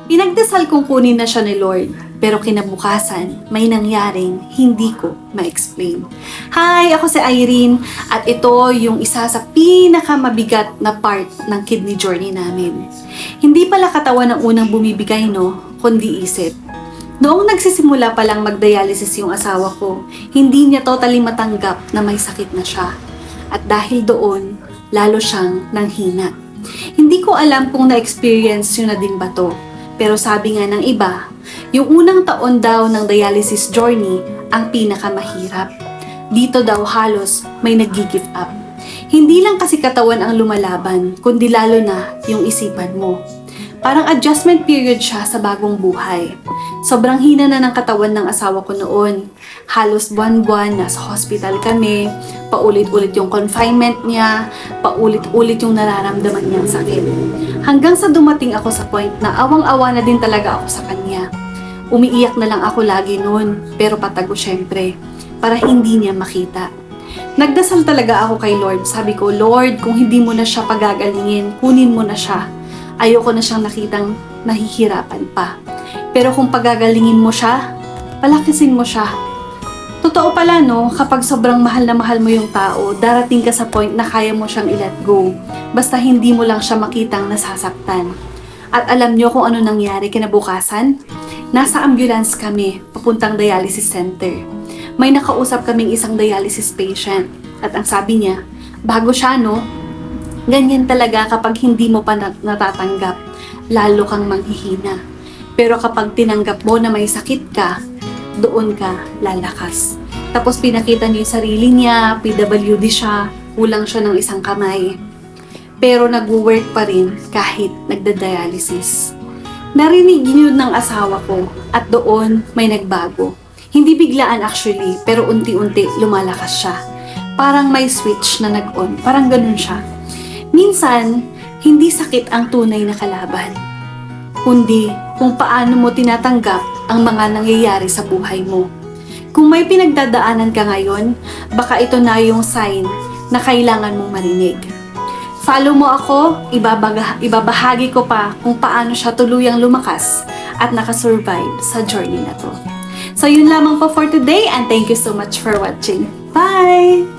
Pinagdasal kong kunin na siya ni Lord, pero kinabukasan, may nangyaring hindi ko ma-explain. Hi, ako si Irene, at ito yung isa sa pinakamabigat na part ng kidney journey namin. Hindi pala katawan ang unang bumibigay, no? Kundi isip. Noong nagsisimula pa lang mag-dialysis yung asawa ko, hindi niya totally matanggap na may sakit na siya. At dahil doon, lalo siyang nanghina. Hindi ko alam kung na-experience yun na din ba to. Pero sabi nga ng iba, yung unang taon daw ng dialysis journey ang pinakamahirap. Dito daw halos may nag-give up. Hindi lang kasi katawan ang lumalaban, kundi lalo na yung isipan mo. Parang adjustment period siya sa bagong buhay. Sobrang hina na ng katawan ng asawa ko noon. Halos buwan-buwan nasa hospital kami, paulit-ulit yung confinement niya, paulit-ulit yung nararamdaman niyang sakit. Hanggang sa dumating ako sa point na awang-awa na din talaga ako sa kanya. Umiiyak na lang ako lagi noon, pero patago syempre, para hindi niya makita. Nagdasal talaga ako kay Lord. Sabi ko, Lord, kung hindi mo na siya pagagalingin, kunin mo na siya. Ayoko na siyang nakitang nahihirapan pa. Pero kung pagagalingin mo siya, palakisin mo siya. Totoo pala no, kapag sobrang mahal na mahal mo yung tao, darating ka sa point na kaya mo siyang i-let go. Basta hindi mo lang siya makitang nasasaktan. At alam nyo kung ano nangyari kinabukasan? Nasa ambulance kami, papuntang dialysis center. May nakausap kaming isang dialysis patient. At ang sabi niya, bago siya no, ganyan talaga kapag hindi mo pa natatanggap, lalo kang manghihina. Pero kapag tinanggap mo na may sakit ka, doon ka lalakas. Tapos pinakita niya yung sarili niya, PWD siya, kulang siya ng isang kamay. Pero nag-work pa rin kahit nagda-dialysis. Narinig yun ng asawa ko at doon may nagbago. Hindi biglaan actually, pero unti-unti lumalakas siya. Parang may switch na nag-on, parang ganun siya. Minsan, hindi sakit ang tunay na kalaban, kundi kung paano mo tinatanggap ang mga nangyayari sa buhay mo. Kung may pinagdadaanan ka ngayon, baka ito na yung sign na kailangan mong marinig. Follow mo ako, ibabahagi ko pa kung paano siya tuluyang lumakas at nakasurvive sa journey na to. So yun lamang po for today and thank you so much for watching. Bye!